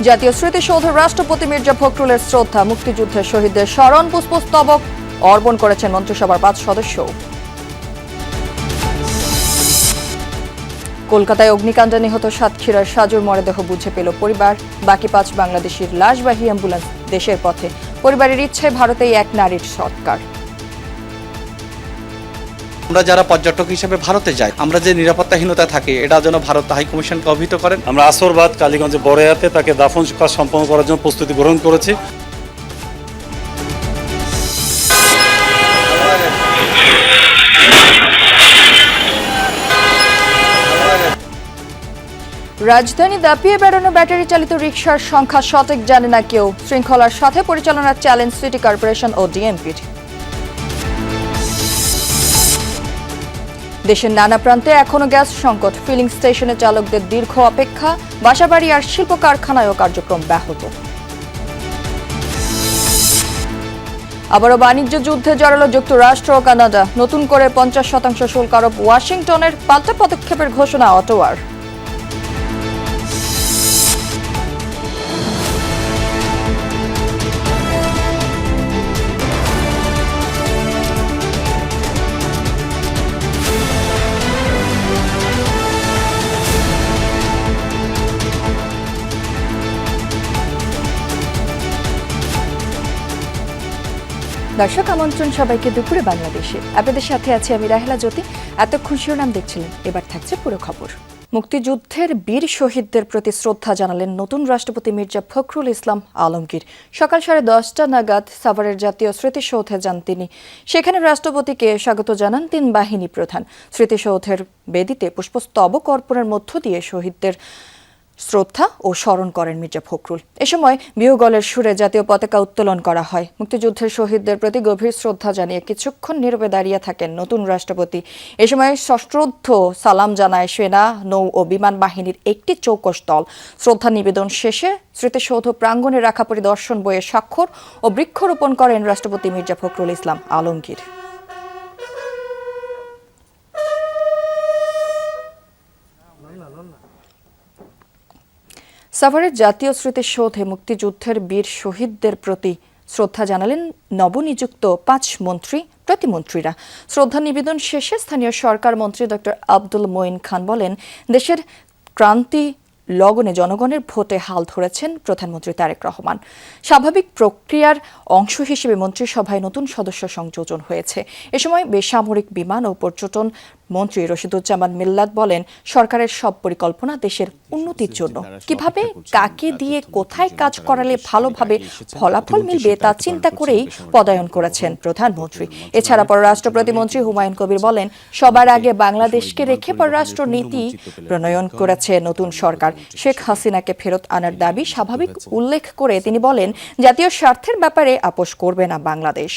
জাতীয় স্মৃতিসৌধে রাষ্ট্রপতি মির্জা ফখরুলের শ্রদ্ধা, মুক্তিযুদ্ধের শহীদদের স্মরণ পুষ্পস্তবক অর্পণ করেছেন মন্ত্রিসভার 5 সদস্য। কলকাতায় অগ্নিকাণ্ডে নিহত সাতক্ষীরার সাজুর মরদেহ বুঝে পেল পরিবার। বাকি 5 বাংলাদেশির লাশবাহী অ্যাম্বুলেন্স দেশের পথে। পরিবারের ইচ্ছায় ভারতেই এক নারীর সৎকার। আমরা যারা পর্যটক হিসেবে ভারতে যাই, আমরা যে নিরাপত্তাহীনতা থাকে, এটা যেন ভারত হাইকমিশনকে অবহিত করেন। আমরা আসরবাদ কালীগঞ্জে বড়য়াতে তাকে দাফন কাজ সম্পন্ন করার জন্য প্রস্তুতি গ্রহণ করেছি। রাজধানী দাপিয়ে বেড়ানো ব্যাটারি চালিত রিকশার সংখ্যা সঠিক জানে না কেউ। শৃঙ্খলার সাথে পরিচালনার চ্যালেঞ্জ সিটি কর্পোরেশন ও ডিএমপির। দেশের নানা প্রান্তে এখনো গ্যাস সংকট, ফিলিং স্টেশনে চালকদের দীর্ঘ অপেক্ষা, বাসাবাড়ি আর শিল্প কারখানায়ও কার্যক্রম ব্যাহত। আবারও বাণিজ্য যুদ্ধে জড়ালো যুক্তরাষ্ট্র ও কানাডা। নতুন করে 50% শুল্ক আরোপ ওয়াশিংটনের, পাল্টা পদক্ষেপের ঘোষণা অটোয়ার। দর্শক, আমন্ত্রণ সবাইকে দুপুরে বাংলাদেশে। আপনাদের সাথে আছি আমি রাহেলা জ্যোতি। এতক্ষণ শিরোনাম দেখছিলেন, এবার থাকছে পুরো খবর। মুক্তিযুদ্ধের বীর শহীদদের প্রতি শ্রদ্ধা জানালেন নতুন রাষ্ট্রপতি মির্জা ফখরুল ইসলাম আলমগীর। সকাল 10:30 নাগাদ সাভারের জাতীয় স্মৃতিসৌধে যান তিনি। সেখানে রাষ্ট্রপতিকে স্বাগত জানান 3 বাহিনী প্রধান। স্মৃতিসৌধের বেদিতে পুষ্পস্তবক অর্পণের মধ্য দিয়ে শহীদদের শ্রদ্ধা ও স্মরণ করেন মির্জা ফখরুল। এ সময় বিহুগলের সুরে জাতীয় পতাকা উত্তোলন করা হয়। মুক্তিযুদ্ধের শহীদদের প্রতি গভীর শ্রদ্ধা জানিয়ে কিছুক্ষণ নীরবে দাঁড়িয়ে থাকেন নতুন রাষ্ট্রপতি। এ সময় সশ্রদ্ধ সালাম জানায় সেনা, নৌ ও বিমান বাহিনীর একটি চৌকস দল। শ্রদ্ধা নিবেদন শেষে স্মৃতিসৌধ প্রাঙ্গণে রাখা পরিদর্শন বইয়ে স্বাক্ষর ও বৃক্ষরোপণ করেন রাষ্ট্রপতি মির্জা ফখরুল ইসলাম আলমগীর। সাভারের জাতীয় স্মৃতিসৌধে মুক্তিযুদ্ধের বীর শহীদদের প্রতি শ্রদ্ধা জানালেন নবনিযুক্ত 5 মন্ত্রী প্রতিমন্ত্রীরা। শ্রদ্ধা নিবেদন শেষে স্থানীয় সরকার মন্ত্রী ডক্টর আব্দুল মঈন খান বলেন, দেশের ক্রান্তি লগনে জনগণের ভোটে হাল ধরেছেন প্রধানমন্ত্রী তারেক রহমান। স্বাভাবিক প্রক্রিয়ার অংশ হিসেবে মন্ত্রিসভায় নতুন সদস্য সংযোজন হয়েছে। এ সময় বেসামরিক বিমান ও পর্যটন মন্ত্রী রশিদুজ্জামান মিল্লাত বলেন, সরকারের সব পরিকল্পনা দেশের উন্নতির জন্য। কিভাবে কাকে দিয়ে কোথায় কাজ করালে ভালোভাবে ফলাফল মিলবে তা চিন্তা করেই পদায়ন করেছেন প্রধানমন্ত্রী। এছাড়া পররাষ্ট্র প্রতিমন্ত্রী হুমায়ুন কবির বলেন, সবার আগে বাংলাদেশকে রেখে পররাষ্ট্র নীতি প্রণয়ন করেছে নতুন সরকার। শেখ হাসিনাকে ফেরত আনার দাবি স্বাভাবিক উল্লেখ করে তিনি বলেন, জাতীয় স্বার্থের ব্যাপারে আপোস করবে না বাংলাদেশ।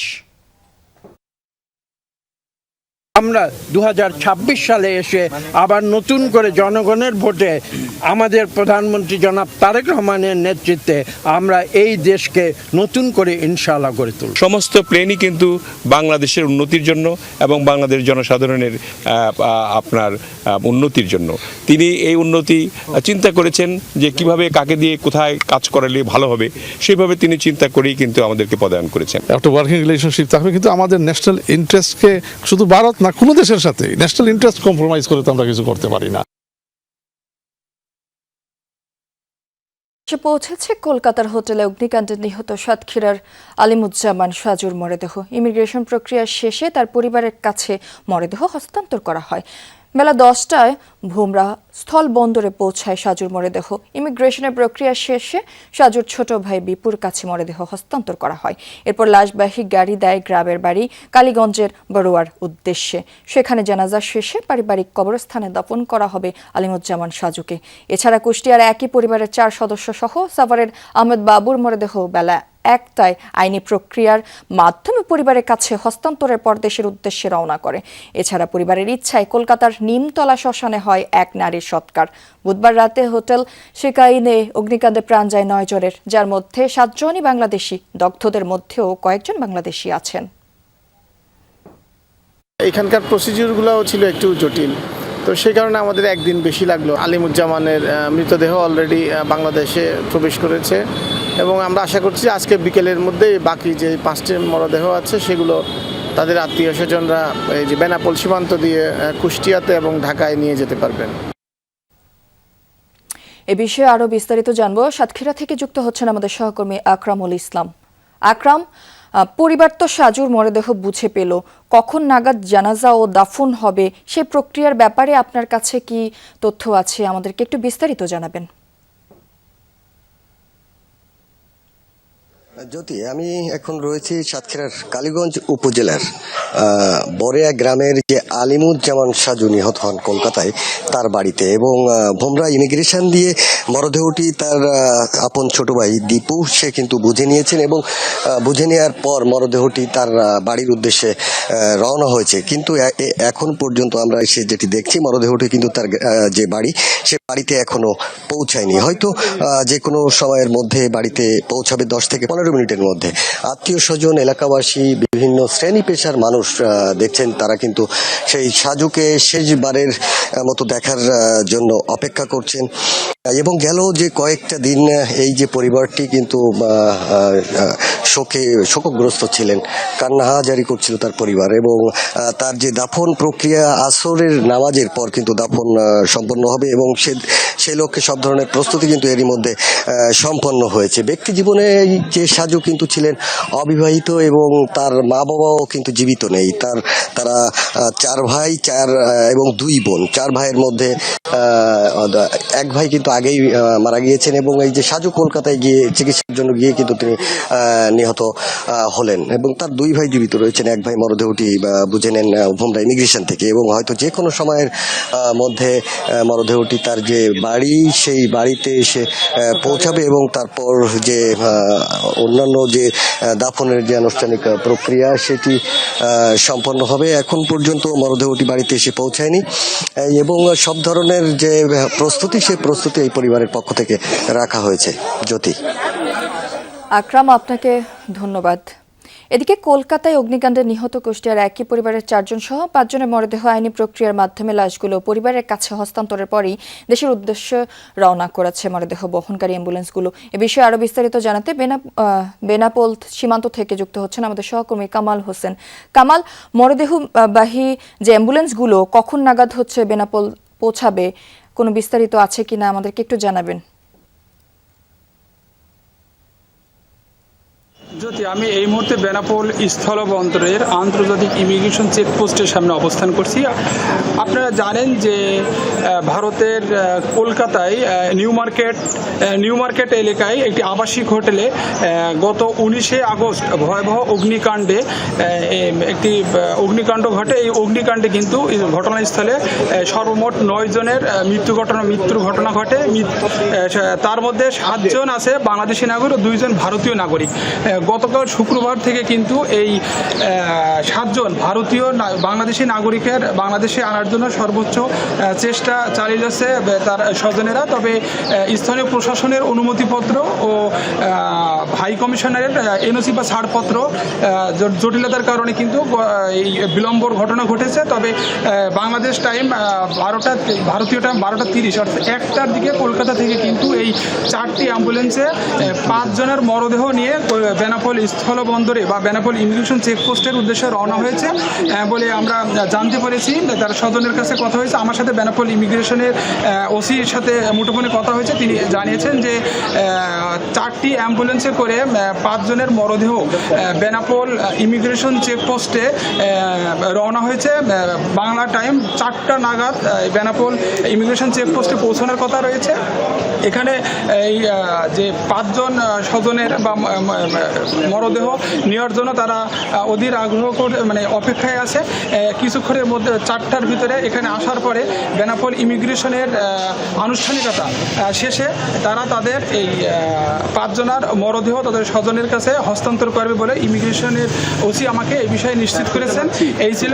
আমরা 2026 সালে এসে আবার নতুন করে জনগণের ভোটে আমাদের প্রধানমন্ত্রী জনাব তারেক রহমানের নেতৃত্বে আমরা এই দেশকে নতুন করে ইনশাআল্লাহ গড়ে তুলব। সমস্ত প্লেনই কিন্তু বাংলাদেশের উন্নতির জন্য এবং বাংলাদেশ জনসাধারণের আপনার উন্নতির জন্য। তিনি এই উন্নতি চিন্তা করেছেন যে কিভাবে কাকে দিয়ে কোথায় কাজ করালে ভালো হবে, সেভাবে তিনি চিন্তা করেই কিন্তু আমাদেরকে পদায়ন করেছেন। একটা ওয়ার্কিং রিলেশনশিপ থাকবে, কিন্তু আমাদের ন্যাশনাল ইন্টারেস্টকে শুধু ভারত না, কোনো দেশের সাথে ন্যাশনাল ইন্টারেস্ট কম্প্রোমাইজ করে তো আমরা কিছু করতে পারি না। পৌঁছেছে কলকাতার হোটেলে অগ্নিকাণ্ডে নিহত সাতক্ষীরার আলিমুজ্জামান সাজুর মরদেহ। ইমিগ্রেশন প্রক্রিয়া শেষে তার পরিবারের কাছে মরদেহ হস্তান্তর করা হয়। বেলা 10টায় ভুমরা স্থল বন্দরে পৌঁছায় সাজুর মরদেহ। ইমিগ্রেশনের প্রক্রিয়া শেষে সাজুর ছোট ভাই বিপুর কাছে মরদেহ হস্তান্তর করা হয়। এরপর লাশবাহী গাড়ি দেয় গ্রামের বাড়ি কালীগঞ্জের বড়ুয়ার উদ্দেশ্যে। সেখানে জানাজা শেষে পারিবারিক কবরস্থানে দাফন করা হবে আলিমুজ্জামান সাজুকে। এছাড়া কুষ্টিয়ার একই পরিবারের 4 সদস্য সহ সাভারের আহমেদ বাবুর মরদেহ বেলা 1টায় আইনি প্রক্রিয়ার মাধ্যমে পরিবারের কাছে হস্তান্তরের পর দেশের উদ্দেশ্যে রওনা করে। এছাড়া পরিবারের ইচ্ছায় কলকাতার নিমতলা শ্মশানে হয় এক নারীর সৎকার। বুধবার রাতে হোটেল শিকাইনে অগ্নিকাণ্ডে প্রাণ যায় 9 জনের, যার মধ্যে 7 জনই বাংলাদেশি। দগ্ধদের মধ্যেও কয়েকজন বাংলাদেশি আছেন। এখানকার প্রসিডিউরগুলোও ছিল একটু জটিল। তো সেই কারণে আমাদের একদিন বেশি লাগলো। আলিমুজ্জামানের মৃতদেহ অলরেডি বাংলাদেশে প্রবেশ করেছে এবং আমরা আশা করছি আজকে বিকেলের মধ্যেই বাকি যে 5টি মরদেহ আছে সেগুলো তাদের আত্মীয় স্বজনরা এই যে বেনাপোল সীমান্ত দিয়ে কুষ্টিয়াতে এবং ঢাকায় নিয়ে যেতে পারবেন। এ বিষয়ে আরো বিস্তারিত জানবো। সাতক্ষীরা থেকে যুক্ত হচ্ছেন আমাদের সহকর্মী আকরামুল ইসলাম। আকরাম, পরিবার তো সাজুর মরদেহ বুঝে পেল, কখন নাগাদ জানাজা ও দাফন হবে সেই প্রক্রিয়ার ব্যাপারে আপনার কাছে কি তথ্য আছে, আমাদেরকে একটু বিস্তারিত জানাবেন। জ্যোতি, আমি এখন রয়েছি সাতক্ষীরার কালীগঞ্জ উপজেলার বরেয়া গ্রামের যে আলিমুজ্জামান সাজু নিহত হন কলকাতায় তার বাড়িতে, এবং ভোমরা ইমিগ্রেশন দিয়ে মরদেহটি তার আপন ছোট ভাই দীপু সে কিন্তু বুঝে নিয়েছেন এবং বুঝে নেওয়ার পর মরদেহটি তার বাড়ির উদ্দেশ্যে রওনা হয়েছে। কিন্তু এখন পর্যন্ত আমরা এসে যেটি দেখছি মরদেহটি কিন্তু তার যে বাড়ি সে বাড়িতে এখনো পৌঁছায়নি। হয়তো যে কোনো সময়ের মধ্যে বাড়িতে পৌঁছাবে 10 থেকে 15 মিনিটের মধ্যে। আত্মীয় স্বজন, এলাকাবাসী, বিভিন্ন শ্রেণী পেশার মানুষ দেখছেন তারা কিন্তু সেই সাজুকে শেষবারের মতো দেখার জন্য অপেক্ষা করছেন। এবং গেল যে কয়েকটা দিন এই যে পরিবারটি কিন্তু শোকগ্রস্ত ছিলেন, কান্নাহাজারি করছিল তার পরিবার, এবং তার যে দাফন প্রক্রিয়া আসরের নামাজের পর কিন্তু দাফন সম্পন্ন হবে এবং সে লক্ষ্যে সব ধরনের প্রস্তুতি কিন্তু এরই মধ্যে সম্পন্ন হয়েছে। ব্যক্তি জীবনে যে সাজু কিন্তু ছিলেন অবিবাহিত এবং তার মা বাবাও কিন্তু জীবিত নেই। তারা 4 ভাই এবং 2 বোন। 4 ভাইয়ের মধ্যে এক ভাই কিন্তু আগেই মারা গিয়েছেন এবং এই যে সাজু কলকাতায় গিয়ে চিকিৎসার জন্য গিয়ে কিন্তু তিনি নিহত হলেন এবং তার 2 ভাই জীবিত রয়েছেন। এক ভাই মরদেহটি বুঝে নেন ভোমরা ইমিগ্রেশন থেকে এবং হয়তো যে কোনো সময়ের মধ্যে মরদেহটি তার যে বাড়ি সেই বাড়িতে এসে পৌঁছাবে এবং তারপর যে অন্যান্য যে দাফনের যে আনুষ্ঠানিক প্রক্রিয়া সেটি সম্পন্ন হবে। এখন পর্যন্ত মরদেহটি বাড়িতে এসে পৌঁছায়নি এবং সব ধরনের যে প্রস্তুতি সেই প্রস্তুতি এই পরিবারের পক্ষ থেকে রাখা হয়েছে। জ্যোতি। আকরাম, আপনাকে ধন্যবাদ। এদিকে কলকাতায় অগ্নিকাণ্ডে নিহত কুষ্টিয়ার একই পরিবারের 4 জন সহ 5 জনের মরদেহ আইনি প্রক্রিয়ার মাধ্যমে লাশগুলো পরিবারের কাছে হস্তান্তরের পরই দেশের উদ্দেশ্যে রওনা করেছে মরদেহ বহনকারী অ্যাম্বুলেন্সগুলো। এ বিষয়ে আরো বিস্তারিত জানাতে বেনাপোল সীমান্ত থেকে যুক্ত হচ্ছেন আমাদের সহকর্মী কামাল হোসেন। কামাল, মরদেহবাহী যে অ্যাম্বুলেন্সগুলো কখন নাগাদ হচ্ছে বেনাপোল পৌঁছাবে, কোনো বিস্তারিত আছে কিনা আমাদেরকে একটু জানাবেন। জ্যোতি, আমি এই মুহূর্তে বেনাপোল স্থলবন্দরের আন্তর্জাতিক ইমিগ্রেশন চেকপোস্টের সামনে অবস্থান করছি। আপনারা জানেন যে ভারতের কলকাতায় নিউ মার্কেট এলাকায় একটি আবাসিক হোটেলে গত 19শে আগস্ট ভয়াবহ অগ্নিকাণ্ডে একটি অগ্নিকাণ্ড ঘটে। এই অগ্নিকাণ্ডে কিন্তু ঘটনাস্থলে সর্বমোট 9 জনের মৃত্যুর ঘটনা ঘটে। তার মধ্যে 7 জন আছে বাংলাদেশি নাগরিক ও 2 জন ভারতীয় নাগরিক। গতকাল শুক্রবার থেকে কিন্তু এই 7 জন ভারতীয় বাংলাদেশি নাগরিকের বাংলাদেশে আনার জন্য সর্বোচ্চ চেষ্টা চালিয়ে যাচ্ছে তার স্বজনেরা। তবে স্থানীয় প্রশাসনের অনুমতিপত্র ও হাই কমিশনারের এনওসি বা ছাড়পত্র জটিলতার কারণে কিন্তু এই বিলম্বর ঘটনা ঘটেছে। তবে বাংলাদেশ টাইম ভারতীয় টাইম 12:30 অর্থাৎ 1টার দিকে কলকাতা থেকে কিন্তু এই 4টি অ্যাম্বুলেন্সে 5 জনের মরদেহ নিয়ে বেনাপোল স্থলবন্দরে বা বেনাপোল ইমিগ্রেশন চেকপোস্টের উদ্দেশ্যে রওনা হয়েছে বলে আমরা জানতে পেরেছি। তার স্বজনের কাছে কথা হয়েছে। আমার সাথে বেনাপোল ইমিগ্রেশনের ওসির সাথে মুঠোফোনে কথা হয়েছে। তিনি জানিয়েছেন যে 4টি অ্যাম্বুলেন্সে করে 5 জনের মরদেহ বেনাপোল ইমিগ্রেশন চেকপোস্টে রওনা হয়েছে। বাংলা টাইম 4টা নাগাদ বেনাপোল ইমিগ্রেশন চেকপোস্টে পৌঁছানোর কথা রয়েছে। এখানে এই যে 5 জন স্বজনের বা মরদেহ নেওয়ার জন্য তারা অধীর আগ্রহ করে অপেক্ষায় আছে। কিছুক্ষণের মধ্যে 4টার ভিতরে এখানে আসার পরে বেনাপোল ইমিগ্রেশনের আনুষ্ঠানিকতা শেষে তারা তাদের এই 5 জনের মরদেহ তাদের স্বজনের কাছে হস্তান্তর করবে বলে ইমিগ্রেশনের ওসি আমাকে এই বিষয়ে নিশ্চিত করেছেন। এই ছিল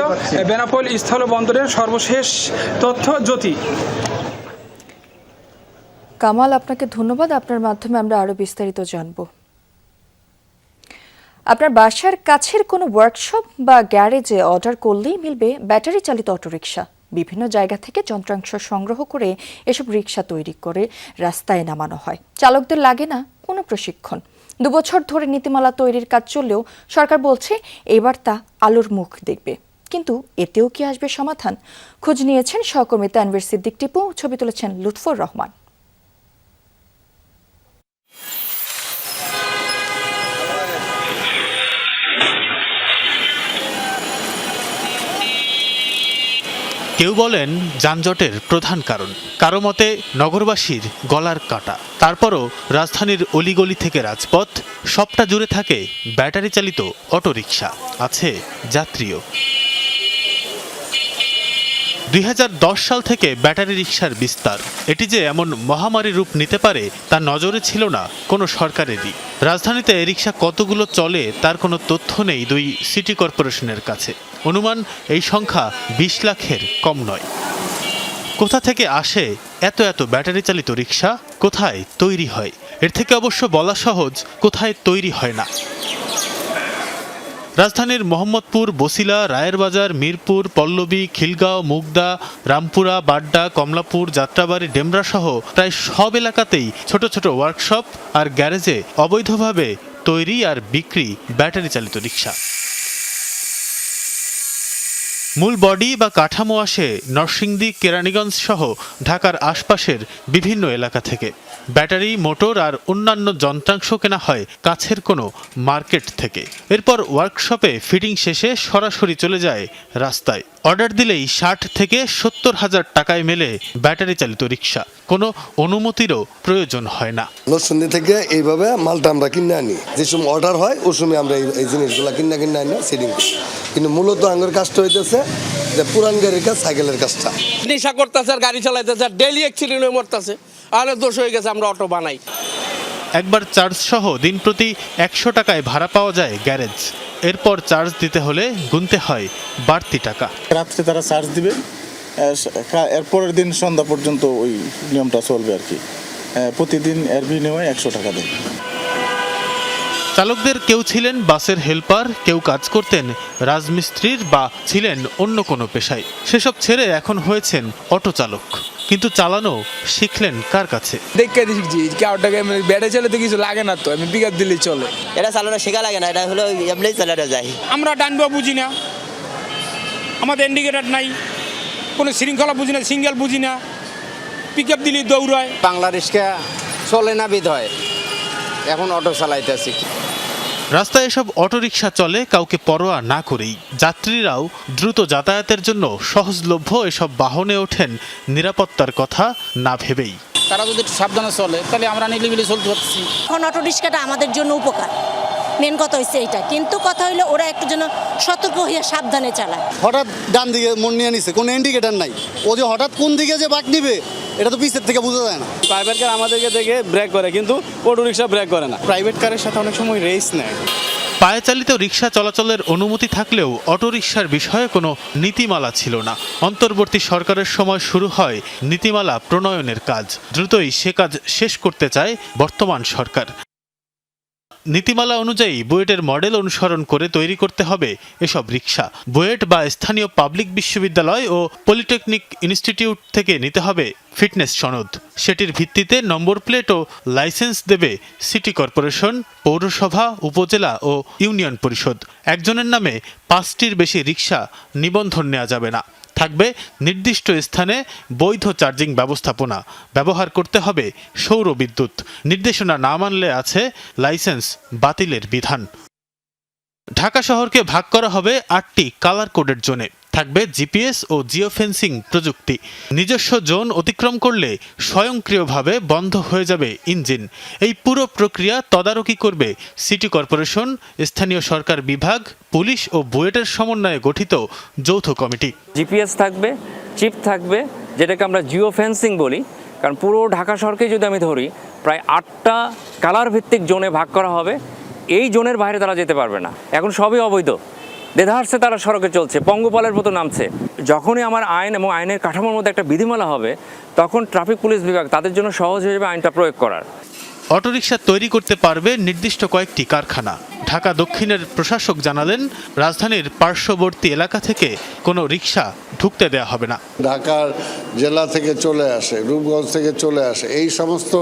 বেনাপোল স্থলবন্দরের সর্বশেষ তথ্য। জ্যোতি। কামাল, আপনাকে ধন্যবাদ। আপনার মাধ্যমে আমরা আরো বিস্তারিত জানব। আপনার বাসার কাছের কোনো ওয়ার্কশপ বা গ্যারেজে অর্ডার করলেই মিলবে ব্যাটারি চালিত অটোরিকশা। বিভিন্ন জায়গা থেকে যন্ত্রাংশ সংগ্রহ করে এসব রিকশা তৈরি করে রাস্তায় নামানো হয়। চালকদের লাগে না কোনো প্রশিক্ষণ। 2 বছর ধরে নীতিমালা তৈরির কাজ চললেও সরকার বলছে এবার তা আলোর মুখ দেখবে। কিন্তু এতেও কি আসবে সমাধান? খোঁজ নিয়েছেন সহকর্মী তানভীর সিদ্দিক টিপু, ছবি তুলেছেন লুৎফর রহমান। কেউ বলেন যানজটের প্রধান কারণ, কারো মতে নগরবাসীর গলার কাটা। তারপরও রাজধানীর অলিগলি থেকে রাজপথ সবটা জুড়ে থাকে ব্যাটারি চালিত অটোরিকশা, আছে যাত্রীও। 2010 সাল থেকে ব্যাটারি রিকশার বিস্তার। এটি যে এমন মহামারী রূপ নিতে পারে তা নজরে ছিল না কোনো সরকারেরই। রাজধানীতে রিকশা কতগুলো চলে তার কোনো তথ্য নেই 2 সিটি কর্পোরেশনের কাছে। অনুমান এই সংখ্যা 20 লাখের কম নয়। কোথা থেকে আসে এত এত ব্যাটারি চালিত রিকশা, কোথায় তৈরি হয়? এর থেকে অবশ্য বলা সহজ, কোথায় তৈরি হয় না। রাজধানীর মোহাম্মদপুর, বছিলা, রায়েরবাজার, মিরপুর, পল্লবী, খিলগাঁও, মুগদা, রামপুরা, বাড্ডা, কমলাপুর, যাত্রাবাড়ি, ডেমরা সহ প্রায় সব এলাকাতেই ছোট ছোট ওয়ার্কশপ আর গ্যারেজে অবৈধভাবে তৈরি আর বিক্রি ব্যাটারি চালিত রিকশা। মূল বডি বা কাঠামো আসে নরসিংদী, কেরানীগঞ্জ সহ ঢাকার আশপাশের বিভিন্ন এলাকা থেকে। ব্যাটারি, মোটর আর অন্যান্য যন্ত্রাংশ কেনা হয় কাছের কোনো মার্কেট থেকে। এরপর ওয়ার্কশপে ফিটিং শেষে সরাসরি চলে যায় রাস্তায়। অর্ডার দিলেই 60 থেকে 70 হাজার টাকায় মেলে ব্যাটারি চালিত রিকশা। কোনো অনুমতিরও প্রয়োজন হয় না। নরসিংদী থেকে এইভাবে মালটা আমরা কিনে আনি, যে সময় অর্ডার হয় ওই সময় আমরা এই জিনিসগুলো কিনে আনি সেটিং করি। কিন্তু মূলত আঙ্গুর কাজটা হইতেছে যে পুরান গাড়ির কাজ, সাইকেলের কাজটা। নেশা করতেছে আর গাড়ি চালাইতেছে আর ডেইলি অ্যাক্সিডেন্ট হয়ে মরতেছে, আর দোষ হয়ে গেছে আমরা অটো বানাই। একবার চার্জ সহ দিন প্রতি 100 টাকায় ভাড়া পাওয়া যায় গ্যারেজ। এরপর চার্জ দিতে হলে গুনতে হয় বাড়তি টাকা। রাত্রে তারা চার্জ দিবে, এরপরের দিন সন্ধ্যা পর্যন্ত ওই নিয়মটা চলবে আর কি। প্রতিদিন এর বিনিময়ে 100 টাকা দেয়। চালকদের কেউ ছিলেন বাসের হেল্পার, কেউ কাজ করতেন রাজমিস্ত্রির বা ছিলেন অন্য কোনো পেশায়। সেসব ছেড়ে এখন হয়েছেন অটো চালক। কিন্তু চালানো শিখলেন কার কাছে? দেখে শিখছি, কাউটাকে ব্যাটারি চালাতে কিছু লাগে না, তো আমি পিকআপ দিলেই চলে। এটা চালানো শেখা লাগে না, এটা হলো এমনি চালানো যায়। আমরা ডানবা বুঝি না, আমাদের ইন্ডিকেটার নাই, কোনো শৃঙ্খলা বুঝি না, সিঙ্গেল বুঝি না, পিকআপ দিলেই দৌড়ায়। বাংলা রিক্সা চলে না বিধ হয়, এখন অটো চালাইতেছি। রাস্তায় এসব অটোরিকশা চলে কাউকে পরোয়া না করেই। যাত্রীরাও দ্রুত যাতায়াতের জন্য সহজলভ্য এসব বাহনে ওঠেন নিরাপত্তার কথা না ভেবেই। তারা যদি একটু সাবধানে চলে তাহলে আমরা নিলিবিলি চলতে পারছি। এখন অটোরিকশাটা আমাদের জন্য উপকার, মেন কথা হচ্ছে এইটা। কিন্তু কথা হইলো ওরা একটু যেন সতর্ক হয়ে সাবধানে চালায়। হঠাৎ ডান দিকে মন নিয়ে নিছে, কোনো ইন্ডিকেটার নাই, ও যে হঠাৎ কোন দিকে যে বাঁক নিবে এটা তো পিছের থেকে বোঝা যায় না। প্রাইভেট কার আমাদেরকে দেখে ব্রেক করে, কিন্তু অটো রিক্সা ব্রেক করে না। প্রাইভেট কারের সাথে অনেক সময় রেস নেয়। পায়ে চালিত রিকশা চলাচলের অনুমতি থাকলেও অটোরিকশার বিষয়ে কোনো নীতিমালা ছিল না। অন্তর্বর্তী সরকারের সময় শুরু হয় নীতিমালা প্রণয়নের কাজ। দ্রুতই সে কাজ শেষ করতে চায় বর্তমান সরকার। নীতিমালা অনুযায়ী বুয়েটের মডেল অনুসরণ করে তৈরি করতে হবে এসব রিকশা। বুয়েট বা স্থানীয় পাবলিক বিশ্ববিদ্যালয় ও পলিটেকনিক ইনস্টিটিউট থেকে নিতে হবে ফিটনেস সনদ। সেটির ভিত্তিতে নম্বর প্লেট ও লাইসেন্স দেবে সিটি কর্পোরেশন, পৌরসভা, উপজেলা ও ইউনিয়ন পরিষদ। একজনের নামে 5টির বেশি রিকশা নিবন্ধন নেওয়া যাবে না। থাকবে নির্দিষ্ট স্থানে বৈধ চার্জিং ব্যবস্থাপনা। ব্যবহার করতে হবে সৌর বিদ্যুৎ। নির্দেশনা না মানলে আছে লাইসেন্স বাতিলের বিধান। ঢাকা শহরকে ভাগ করা হবে 8টি কালার কোডের জোনে। থাকবে জিপিএস ও জিও ফেন্সিং প্রযুক্তি। নিজস্ব জোন অতিক্রম করলে স্বয়ংক্রিয়ভাবে বন্ধ হয়ে যাবে ইঞ্জিন। এই পুরো প্রক্রিয়া তদারকি করবে সিটি কর্পোরেশন, স্থানীয় সরকার বিভাগ, পুলিশ ও বুয়েটের সমন্বয়ে গঠিত যৌথ কমিটি। জিপিএস থাকবে, চিপ থাকবে, যেটাকে আমরা জিও ফেন্সিং বলি। কারণ পুরো ঢাকা শহরকে যদি আমি ধরি, প্রায় 8টা কালার ভিত্তিক জোনে ভাগ করা হবে। এই জোনের বাইরে তারা যেতে পারবে না। এখন সবই অবৈধ, দেধারসে তারা সড়কে চলছে, পঙ্গপালের মতো নামছে। যখনই আমার আইন এবং আইনের কাঠামোর মধ্যে একটা বিধিমালা হবে, তখন ট্রাফিক পুলিশ বিভাগ তাদের জন্য সহজ হয়ে যাবে আইনটা প্রয়োগ করার। অটোরিকশা তৈরি করতে পারবে নির্দিষ্ট কয়েকটি কারখানা। ঢাকা দক্ষিণের প্রশাসক জানালেন, রাজধানীর পার্শ্ববর্তী এলাকা থেকে কোনো রিকশা ঢুকতে দেওয়া হবে না। ঢাকার জেলা থেকে চলে আসে, রূপগঞ্জ থেকে চলে আসে, এই সমস্ত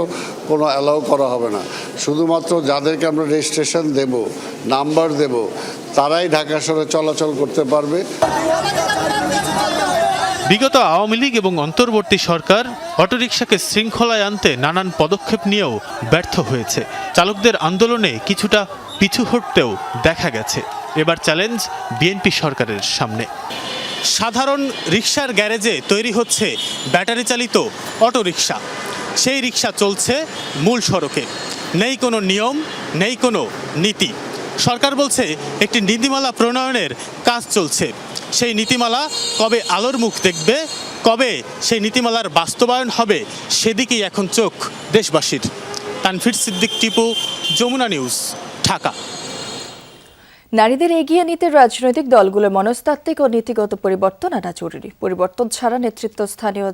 কোনো অ্যালাউ করা হবে না। শুধুমাত্র যাদেরকে আমরা রেজিস্ট্রেশন দেব, নাম্বার দেব, তারাই ঢাকা শহরে চলাচল করতে পারবে। বিগত আওয়ামী লীগ এবং অন্তর্বর্তী সরকার অটোরিকশাকে শৃঙ্খলায় আনতে নানান পদক্ষেপ নিয়েও ব্যর্থ হয়েছে। চালকদের আন্দোলনে কিছুটা পিছু হটতেও দেখা গেছে। এবার চ্যালেঞ্জ বিএনপি সরকারের সামনে। সাধারণ রিকশার গ্যারেজে তৈরি হচ্ছে ব্যাটারি চালিত অটোরিকশা। সেই রিকশা চলছে মূল সড়কে। নেই কোনো নিয়ম, নেই কোনো নীতি। সরকার বলছে একটি নীতিমালা প্রণয়নের কাজ চলছে। সেই নীতিমালা কবে আলোর মুখ দেখবে, কবে সেই নীতিমালার বাস্তবায়ন হবে, সেদিকেই এখন চোখ দেশবাসীর। তানফির সিদ্দিক টিপু, যমুনা নিউজ, ঢাকা। নারীদের এগিয়ে নিতে রাজনৈতিক দলগুলোর মনস্তাত্ত্বিক ও নীতিগত পরিবর্তন আনা জরুরি। পরিবর্তন ছাড়া নেতৃত্বস্থানীয়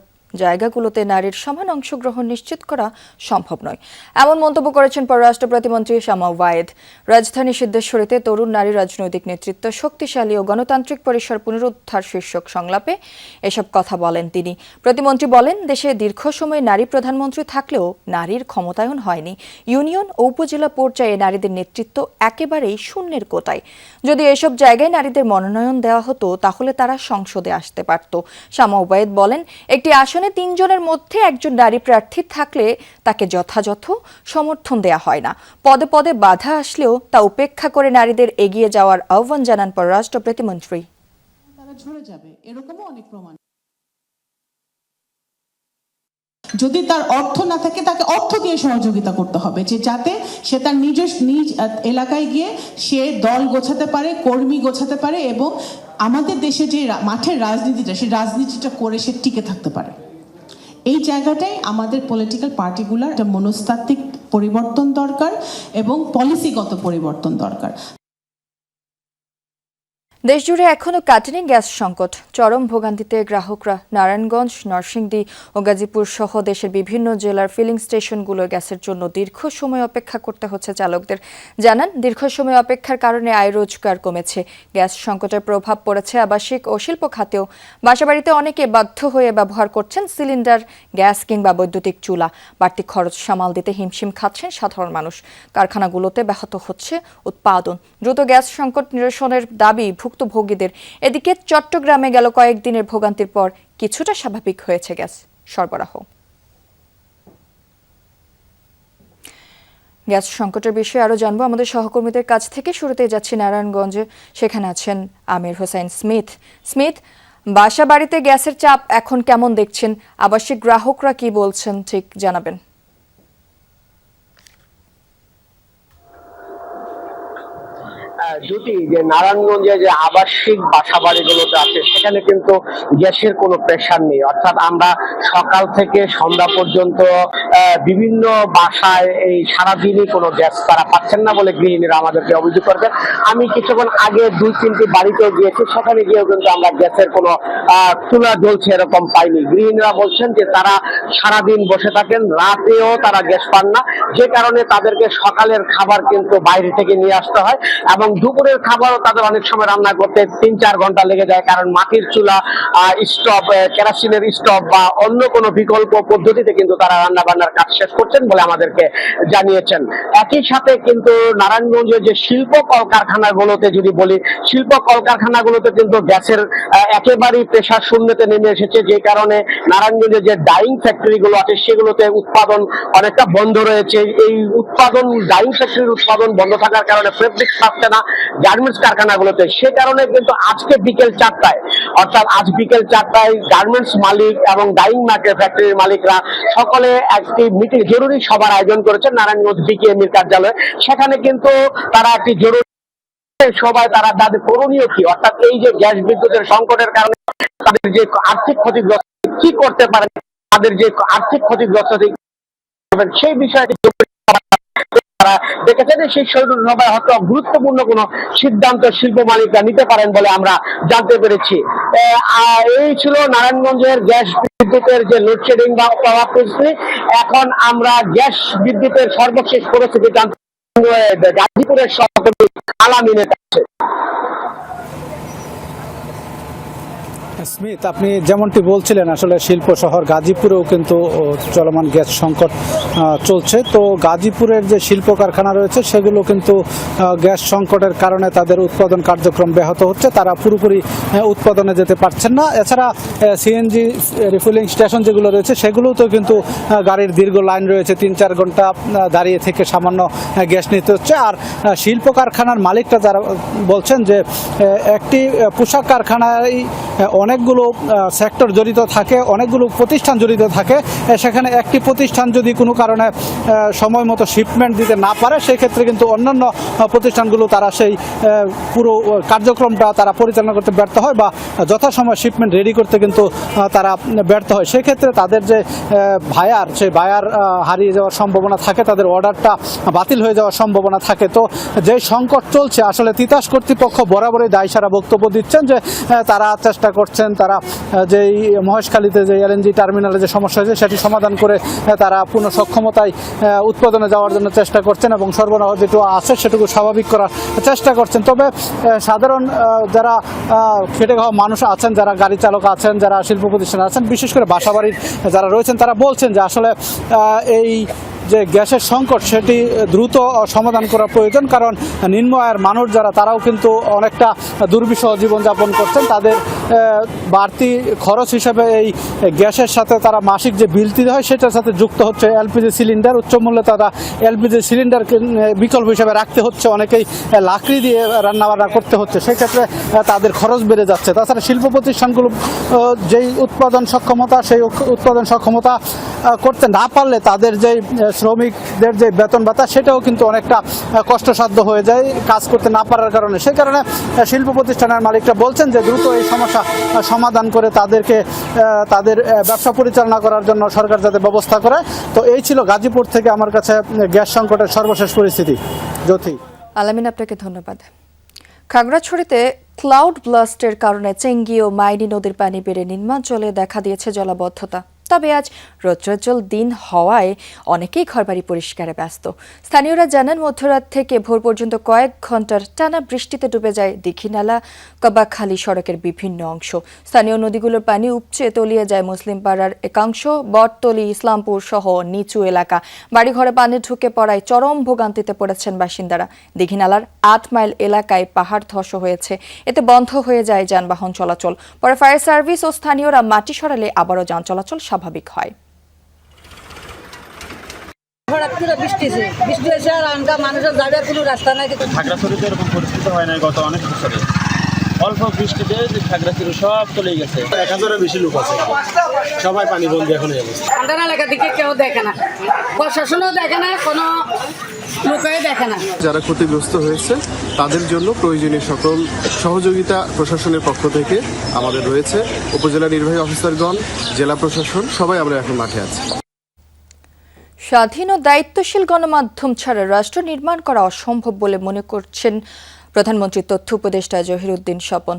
জায়গাগুলোতে নারীর সমান অংশগ্রহণ নিশ্চিত করা সম্ভব নয়, এমন মন্তব্য করেছেন পররাষ্ট্র প্রতিমন্ত্রী শামা ওয়াহিদ। রাজধানী সিদ্ধেশ্বরীতে তরুণ নারী রাজনৈতিক নেতৃত্ব শক্তিশালী ও গণতান্ত্রিক পরিসর পুনরুদ্ধার শীর্ষক সংলাপে এসব কথা বলেন তিনি। প্রতিমন্ত্রী বলেন, দেশে দীর্ঘ সময় নারী প্রধানমন্ত্রী থাকলেও নারীর ক্ষমতায়ন হয়নি। ইউনিয়ন ও উপজেলা পর্যায়ে নারীদের নেতৃত্ব একেবারেই শূন্যের কোটায়। যদি এসব জায়গায় নারীদের মনোনয়ন দেওয়া হতো তাহলে তারা সংসদে আসতে পারত। শামা ওয়াহিদ বলেন, একটি আসনে 3 জনের মধ্যে একজন নারী প্রার্থী থাকলে তাকে যথাযথ সমর্থন দেয়া হয় না। পদে পদে বাধা আসলেও তা উপেক্ষা করে নারীদের এগিয়ে যাওয়ার আহ্বান জানান পররাষ্ট্র প্রতিমন্ত্রী। তারা ঝরে যাবে, এরকমও অনেক প্রমাণ। যদি তার অর্থ না থাকে, তাকে অর্থ দিয়ে সহযোগিতা করতে হবে, যে যাতে সে তার নিজ এলাকায় গিয়ে সে দল গোছাতে পারে, কর্মী গোছাতে পারে, এবং আমাদের দেশে যে মাঠের রাজনীতিটা, সেই রাজনীতিটা করে সে টিকে থাকতে পারে। এই জায়গাটাই আমাদের পলিটিক্যাল পার্টিগুলোর একটা মনস্তাত্ত্বিক পরিবর্তন দরকার এবং পলিসিগত পরিবর্তন দরকার। দেশজুড়ে এখনও কাটেনি গ্যাস সংকট। চরম ভোগান্তিতে গ্রাহকরা। নারায়ণগঞ্জ, নরসিংদী ও গাজীপুর সহ দেশের বিভিন্ন জেলার ফিলিং স্টেশনগুলো গ্যাসের জন্য দীর্ঘ সময় অপেক্ষা করতে হচ্ছে চালকদের। জানান, দীর্ঘ সময় অপেক্ষার কারণে আয় রোজগার কমেছে। গ্যাস সংকটের প্রভাব পড়েছে আবাসিক ও শিল্প খাতেও। বাসাবাড়িতে অনেকে বাধ্য হয়ে ব্যবহার করছেন সিলিন্ডার, গ্যাস কিংবা বৈদ্যুতিক চুলা। বাড়তি খরচ সামাল দিতে হিমশিম খাচ্ছেন সাধারণ মানুষ। কারখানাগুলোতে ব্যাহত হচ্ছে উৎপাদন। দ্রুত গ্যাস সংকট নিরসনের দাবি ভুক্তভোগীদের। এদিকে চট্টগ্রামে গেল কয়েকদিনের ভোগান্তির পর কিছুটা স্বাভাবিক হয়েছে গ্যাস সরবরাহ। গ্যাস সংকটের বিষয়ে আরো জানবো আমাদের সহকর্মীদের কাছ থেকে। শুরুতেই যাচ্ছি নারায়ণগঞ্জে, সেখানে আছেন আমির হোসেন স্মিথ। বাসা বাড়িতে গ্যাসের চাপ এখন কেমন দেখছেন? আবাসিক গ্রাহকরা কি বলছেন ঠিক জানাবেন। যদি যে নারায়ণগঞ্জে যে আবাসিক বাসা বাড়িগুলোতে আছে সেখানে কিন্তু গ্যাসের কোনো প্রেশার নেই, অর্থাৎ আমরা সকাল থেকে সন্ধ্যা পর্যন্ত বিভিন্ন বাসায় এই সারাদিনই কোনো গ্যাস তারা পাচ্ছেন না বলে গৃহিণীরা আমাদেরকে অভিযোগ করবেন। আমি কিছুক্ষণ আগে 2-3টি বাড়িতেও গিয়েছি, সেখানে গিয়েও কিন্তু আমরা গ্যাসের কোনো চুলা জ্বলছে এরকম পাইনি। গৃহিণীরা বলছেন যে তারা সারাদিন বসে থাকেন, রাতেও তারা গ্যাস পান না, যে কারণে তাদেরকে সকালের খাবার কিন্তু বাইরে থেকে নিয়ে আসতে হয় এবং দুপুরের খাবারও তাদের অনেক সময় রান্না করতে 3-4 ঘন্টা লেগে যায়, কারণ মাটির চুলা, স্টোভ, কেরোসিনের স্টোভ বা অন্য কোনো বিকল্প পদ্ধতিতে কিন্তু তারা রান্না বান্নার কাজ শেষ করছেন বলে আমাদেরকে জানিয়েছেন। একই সাথে কিন্তু নারায়ণগঞ্জের যে শিল্প কলকারখানাগুলোতে যদি বলি, শিল্প কলকারখানাগুলোতে কিন্তু গ্যাসের একেবারেই প্রেশার শূন্যতে নেমে এসেছে, যে কারণে নারায়ণগঞ্জের যে ডাইং ফ্যাক্টরিগুলো আছে সেগুলোতে উৎপাদন অনেকটা বন্ধ রয়েছে। এই উৎপাদন, ডাইং ফ্যাক্টরির উৎপাদন বন্ধ থাকার কারণে ফেব্রিক্স পাচ্ছে না গার্মেন্টস কারখানাগুলোতে। সে কারণে কিন্তু আজকে বিকেল 4টায়, অর্থাৎ আজ বিকেল 4টায় গার্মেন্টস মালিক এবং ডাইং ফ্যাক্টরির মালিকরা সকলে একটি মিটিং, জরুরি সভার আয়োজন করেছেন নারায়ণগঞ্জ বিকেএমইর কার্যালয়ে। সেখানে কিন্তু তারা একটি জরুরি সভায় তারা তাদের করণীয় কি, অর্থাৎ এই যে গ্যাস বিদ্যুতের সংকটের কারণে তাদের যে আর্থিক ক্ষতিগ্রস্ত কি করতে পারে, তাদের যে আর্থিক ক্ষতিগ্রস্ত সেই বিষয়টি তারা দেখেছেন সেই সভায় হয়তো গুরুত্বপূর্ণ কোনো সিদ্ধান্ত শিল্প মালিকরা নিতে পারেন বলে আমরা জানতে পেরেছি। এই ছিল নারায়ণগঞ্জের গ্যাস বিদ্যুতের যে লোডশেডিং বা প্রভাব পরিস্থিতি। এখন আমরা গ্যাস বিদ্যুতের সর্বশেষ পরিস্থিতি জানতে গাজীপুরের সভাপতি আলামিনের কাছে। স্মিথ, আপনি যেমনটি বলছিলেন আসলে শিল্প শহর গাজীপুরেও কিন্তু চলমান গ্যাস সংকট চলছে। তো গাজীপুরের যে শিল্প কারখানা রয়েছে সেগুলো কিন্তু গ্যাস সংকটের কারণে তাদের উৎপাদন কার্যক্রম ব্যাহত হচ্ছে, তারা পুরোপুরি উৎপাদনে যেতে পারছেন না। এছাড়া সিএনজি রিফিলিং স্টেশন যেগুলো রয়েছে সেগুলোতেও কিন্তু গাড়ির দীর্ঘ লাইন রয়েছে, 3-4 ঘন্টা দাঁড়িয়ে থেকে সামান্য গ্যাস নিতে হচ্ছে। আর শিল্প কারখানার মালিকরা যারা বলছেন যে একটি পোশাক কারখানায় অনেকগুলো সেক্টর জড়িত থাকে, অনেকগুলো প্রতিষ্ঠান জড়িত থাকে, সেখানে একটি প্রতিষ্ঠান যদি কোনো কারণে সময় মতো শিপমেন্ট দিতে না পারে সেক্ষেত্রে কিন্তু অন্যান্য প্রতিষ্ঠানগুলো তারা সেই পুরো কার্যক্রমটা তারা পরিচালনা করতে ব্যর্থ হয় বা যথাসময় শিপমেন্ট রেডি করতে কিন্তু তারা ব্যর্থ হয়। সেক্ষেত্রে তাদের যে বায়ার, সেই বায়ার হারিয়ে যাওয়ার সম্ভাবনা থাকে, তাদের অর্ডারটা বাতিল হয়ে যাওয়ার সম্ভাবনা থাকে। তো যে সংকট চলছে আসলে তিতাস কর্তৃপক্ষ বরাবরই দায়সারা বক্তব্য দিচ্ছেন যে তারা চেষ্টা করছেন, তারা যেই মহেশখালীতে যে এলএনজি টার্মিনালে যে সমস্যা হয়েছে সেটি সমাধান করে তারা পূর্ণ সক্ষমতায় উৎপাদনে যাওয়ার জন্য চেষ্টা করছেন এবং সরবরাহ যেটুকু আছে সেটুকু স্বাভাবিক করার চেষ্টা করছেন। তবে সাধারণ যারা খেটে খাওয়া মানুষ আছেন, যারা গাড়ি চালক আছেন, যারা শিল্প প্রতিষ্ঠানে আছেন, বিশেষ করে বাসাবাড়ির যারা রয়েছেন, তারা বলছেন যে আসলে এই যে গ্যাসের সংকট সেটি দ্রুত সমাধান করা প্রয়োজন। কারণ নিম্ন আয়ের মানুষ যারা, তারাও কিন্তু অনেকটা দুর্বিষহ জীবনযাপন করছেন। তাদের বাড়তি খরচ হিসেবে এই গ্যাসের সাথে তারা মাসিক যে বিল দিতে হয় সেটার সাথে যুক্ত হচ্ছে এলপিজি সিলিন্ডার। উচ্চ মূল্যে তারা এলপিজি সিলিন্ডারকে বিকল্প হিসেবে রাখতে হচ্ছে, অনেকেই লাকড়ি দিয়ে রান্নাবান্না করতে হচ্ছে, সেক্ষেত্রে তাদের খরচ বেড়ে যাচ্ছে। তাছাড়া শিল্প প্রতিষ্ঠানগুলো যেই উৎপাদন সক্ষমতা, সেই উৎপাদন সক্ষমতা করতে না পারলে তাদের যেই শ্রমিকদের যে বেতন ভাতা সেটাও কিন্তু অনেকটা কষ্টসাধ্য হয়ে যায় কাজ করতে না পারার কারণে। সেই কারণে শিল্প প্রতিষ্ঠানের মালিকরা বলছেন যে দ্রুত এই সমস্যা সমাধান করে তাদেরকে তাদের ব্যবসা পরিচালনা করার জন্য সরকার যাতে ব্যবস্থা করে। তো এই ছিল গাজীপুর থেকে আমার কাছে গ্যাস সংকটের সর্বশেষ পরিস্থিতি। জ্যোতি। আলামিন, আপনাকে ধন্যবাদ। খাগড়াছড়িতে ক্লাউড ব্লাস্টের কারণে চেঙ্গি ও মাইনি নদীর পানি বেড়ে নিম্নাঞ্চলে দেখা দিয়েছে জলাবদ্ধতা। তবে আজ রৌদ্রোজ্জ্বল দিন হওয়ায় অনেকেই ঘরবাড়ি পরিষ্কারে ব্যস্ত। স্থানীয়রা জানান, মধ্যরাত থেকে ভোর পর্যন্ত কয়েক ঘন্টার টানা বৃষ্টিতে ডুবে যায় দীঘিনালা কবাখালী সড়কের বিভিন্ন অংশ। স্থানীয় নদীগুলোর পানি উপচে তলিয়ে যায় মুসলিম পাড়ার একাংশ, বটতলী, ইসলামপুর সহ নিচু এলাকা। বাড়িঘরে পানি ঢুকে পড়ায় চরম ভোগান্তিতে পড়েছেন বাসিন্দারা। দীঘিনালার 8 মাইল এলাকায় পাহাড় ধস হয়েছে, এতে বন্ধ হয়ে যায় যানবাহন চলাচল। পরে ফায়ার সার্ভিস ও স্থানীয়রা মাটি সরালে আবারও যান চলাচল স্বাভাবিক হয়। বৃষ্টি হয়েছে আর মানুষের যাওয়ার কোনো রাস্তা নাই। খাগড়াছড়িতে এরকম পরিস্থিতি হয় নাই গত অনেক বছরে। অল্প বৃষ্টিতে খাগড়াছড়ি সব চলে গেছে। 1000-এর বেশি লোক আছে, সবাই পানি বন্দি এখন। ঠান্ডার এলাকা দিকে কেউ দেখে না, প্রশাসনও দেখে না, কোনো লোকই দেখে না। যারা ক্ষতিগ্রস্ত হয়েছে তাদের জন্য প্রয়োজনীয় সকল সহযোগিতা প্রশাসনের পক্ষ থেকে আমাদের রয়েছে। উপজেলা নির্বাহী অফিসারগণ, জেলা প্রশাসন, সবাই আমরা এখন মাঠে আছি। স্বাধীন ও দায়িত্বশীল গণমাধ্যম ছাড়া রাষ্ট্র নির্মাণ করা অসম্ভব বলে মনে করছেন প্রধানমন্ত্রীর তথ্য উপদেষ্টা জহিরুদ্দিন স্বপন।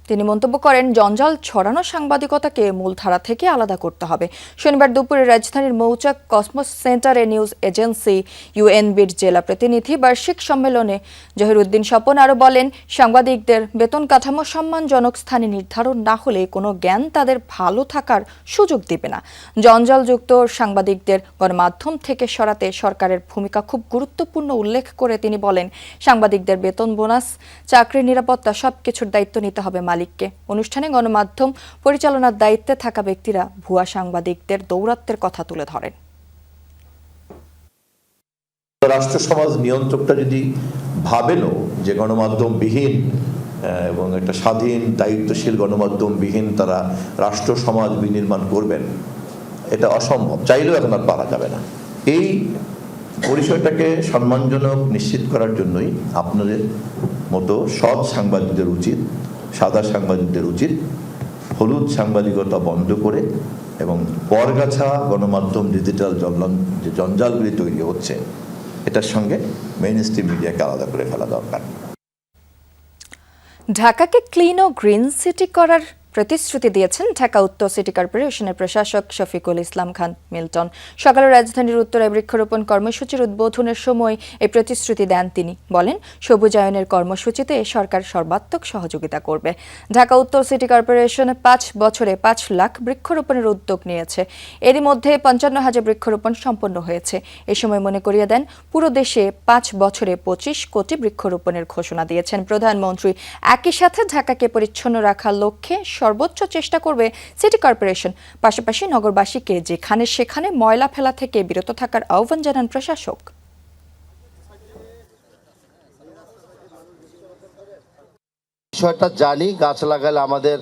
তিনি মন্তব্য করেন, জঞ্জাল ছড়ানো সাংবাদিকতাকে মূলধারা থেকে আলাদা করতে হবে। শনিবার দুপুরে রাজধানীর মৌচাক কসমোস সেন্টারে নিউজ এজেন্সি ইউএনবির জেলা প্রতিনিধি বার্ষিক সম্মেলনে জহিরুদ্দিন স্বপন আরও বলেন, সাংবাদিকদের বেতন কাঠামো সম্মানজনক স্থানে নির্ধারণ না হলে কোনো জ্ঞান তাদের ভালো থাকার সুযোগ দেবে না। জঞ্জালযুক্ত সাংবাদিকদের গণমাধ্যম থেকে সরাতে সরকারের ভূমিকা খুব গুরুত্বপূর্ণ উল্লেখ করে তিনি বলেন, সাংবাদিকদের বেতন, বোনাস, চাকরির নিরাপত্তা সবকিছুর দায়িত্ব নিতে হবে মালিককে। অনুষ্ঠানে গণমাধ্যম পরিচালনার দায়িত্বে থাকা ব্যক্তিরা ভুয়া সাংবাদিকদের দৌরাত্ম্যের কথা তুলে ধরেন। রাষ্ট্র সমাজ নিয়ন্ত্রকটা যদি ভাবেনও যে গণমাধ্যমবিহীন এবং একটা স্বাধীন দায়িত্বশীল গণমাধ্যমবিহীন তারা রাষ্ট্র সমাজ বিনির্মাণ করবেন, এটা অসম্ভব, চাইলেও এখন আর পারা যাবে না। এই পরিচয়টাকে সম্মানজনক নিশ্চিত করার জন্যই আপনাদের মতো সৎ সাংবাদিকদের উচিত, সাদা সাংবাদিকদের উচিত হলুদ সাংবাদিকতা বন্ধ করে এবং পরগাছা গণমাধ্যম ডিজিটাল যে জঞ্জালগুলি তৈরি হচ্ছে এটার সঙ্গে মেইন স্ট্রিম মিডিয়াকে আলাদা করে ফেলা দরকার। ঢাকাকে ক্লিন ও গ্রিন সিটি করার প্রতিশ্রুতি দিয়েছেন ঢাকা উত্তর সিটি কর্পোরেশনের প্রশাসক শফিকুল ইসলাম খান মিল্টন। সকালে রাজধানীর উত্তরায় বৃক্ষরোপণ কর্মসূচির উদ্বোধনের সময় এই প্রতিশ্রুতি দেন তিনি। বলেন, সবুজায়নের কর্মসূচিতে সরকার সর্বাত্মক সহযোগিতা করবে। ঢাকা উত্তর সিটি কর্পোরেশন 5 বছরে 5 লাখ বৃক্ষরোপণের উদ্যোগ নিয়েছে। এরই মধ্যে 55,000 বৃক্ষরোপণ সম্পন্ন হয়েছে। এ সময় মনে করিয়ে দেন, পুরো দেশে 5 বছরে 25 কোটি বৃক্ষরোপণের ঘোষণা দিয়েছেন প্রধানমন্ত্রী। একই সাথে ঢাকাকে পরিচ্ছন্ন রাখার লক্ষ্যে সর্বোচ্চ চেষ্টা করবে সিটি কর্পোরেশন। পাশাপাশি নগরবাসীকে যেখানে সেখানে ময়লা ফেলা থেকে বিরত থাকার আহ্বান জানান প্রশাসক। বিষয়টা জানি, গাছ লাগালে আমাদের